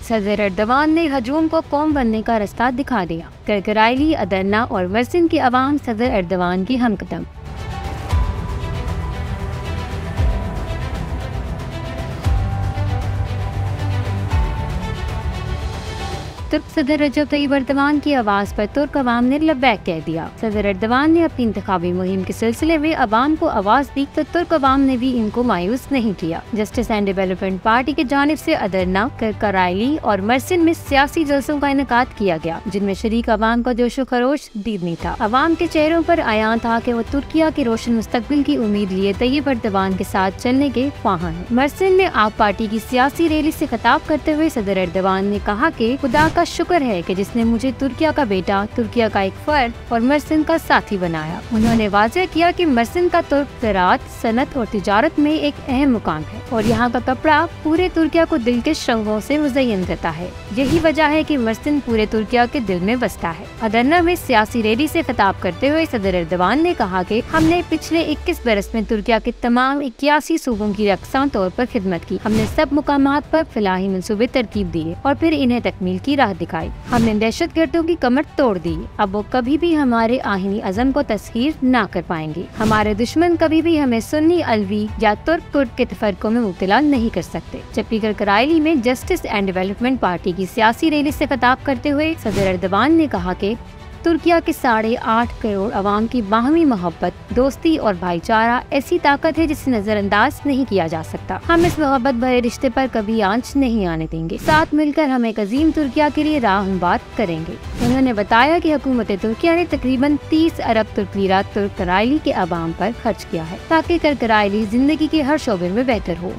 सदर एर्दोगान ने हजूम को कौम बनने का रास्ता दिखा दिया। करकराइली, अदन्ना और मर्सिन की आवाम सदर एर्दोगान की हमकदम। तुर्क सदर रजब तय्यिब एर्दोगान की आवाज़ पर तुर्क अवाम ने लब्बैक कह दिया। सदर एर्दोगान ने अपनी इंतखाबी मुहिम के सिलसिले में अवाम को आवाज़ दी तो तुर्क अवाम ने भी इनको मायूस नहीं किया। जस्टिस एंड डेवलपमेंट पार्टी की जानिब से अदरना, करकराइली और मर्सिन में सियासी जलसों का इनेकाद किया गया, जिनमें शरीक अवाम का जोशो खरोश दीदनी था। अवाम के चेहरों पर आया था कि वो तुर्किया के रोशन मुस्तकबिल की उम्मीद लिए तय्यिब एर्दोगान के साथ चलने के ख्वाहां हैं। मर्सिन में आप पार्टी की सियासी रैली से खिताब करते हुए सदर एर्दोगान ने कहा कि खुदा का शुक्र है कि जिसने मुझे तुर्किया का बेटा, तुर्किया का एक फर्द और मर्सिन का साथी बनाया। उन्होंने वाज़ेह किया कि मर्सिन का तुर्क ज़राअत, सनत और तिजारत में एक अहम मुकाम है और यहाँ का कपड़ा पूरे तुर्किया को दिलकश रंगों से मुज़य्यन करता है। यही वजह है कि मर्सिन पूरे तुर्किया के दिल में बसता है। अदन्ना में सियासी रैली से खिताब करते हुए सदर एर्दोगान ने कहा कि हमने पिछले 21 बरस में तुर्किया के तमाम 81 सूबों की यकसां तौर पर खिदमत की। हमने सब मुकामात पर फलाही मंसूबे तरतीब दिए और फिर इन्हें तकमील की राह दिखाई। हमने दहशतगर्दों की कमर तोड़ दी। अब वो कभी भी हमारे आहिनी अज़म को तस्खीर ना कर पाएंगे। हमारे दुश्मन कभी भी हमें सुन्नी, अलवी या तुर्क कुर्द के तफरकों में मुब्तला नहीं कर सकते। जबकि करकराइली में जस्टिस एंड डेवलपमेंट पार्टी की सियासी रैली से खिताब करते हुए सदर एर्दोगान ने कहा कि तुर्किया के 8.5 करोड़ अवाम की बाहमी मोहब्बत, दोस्ती और भाईचारा ऐसी ताकत है जिसे नजरअंदाज नहीं किया जा सकता। हम इस मोहब्बत भरे रिश्ते पर कभी आंच नहीं आने देंगे। साथ मिलकर हम एक अजीम तुर्किया के लिए राह हमवार करेंगे। उन्होंने बताया कि हुकूमत तुर्किया ने तकरीबन 30 अरब तुर्क लीरा करकराइली के अवाम पर खर्च किया है ताकि करकराइली जिंदगी के हर शोबे में बेहतर हो।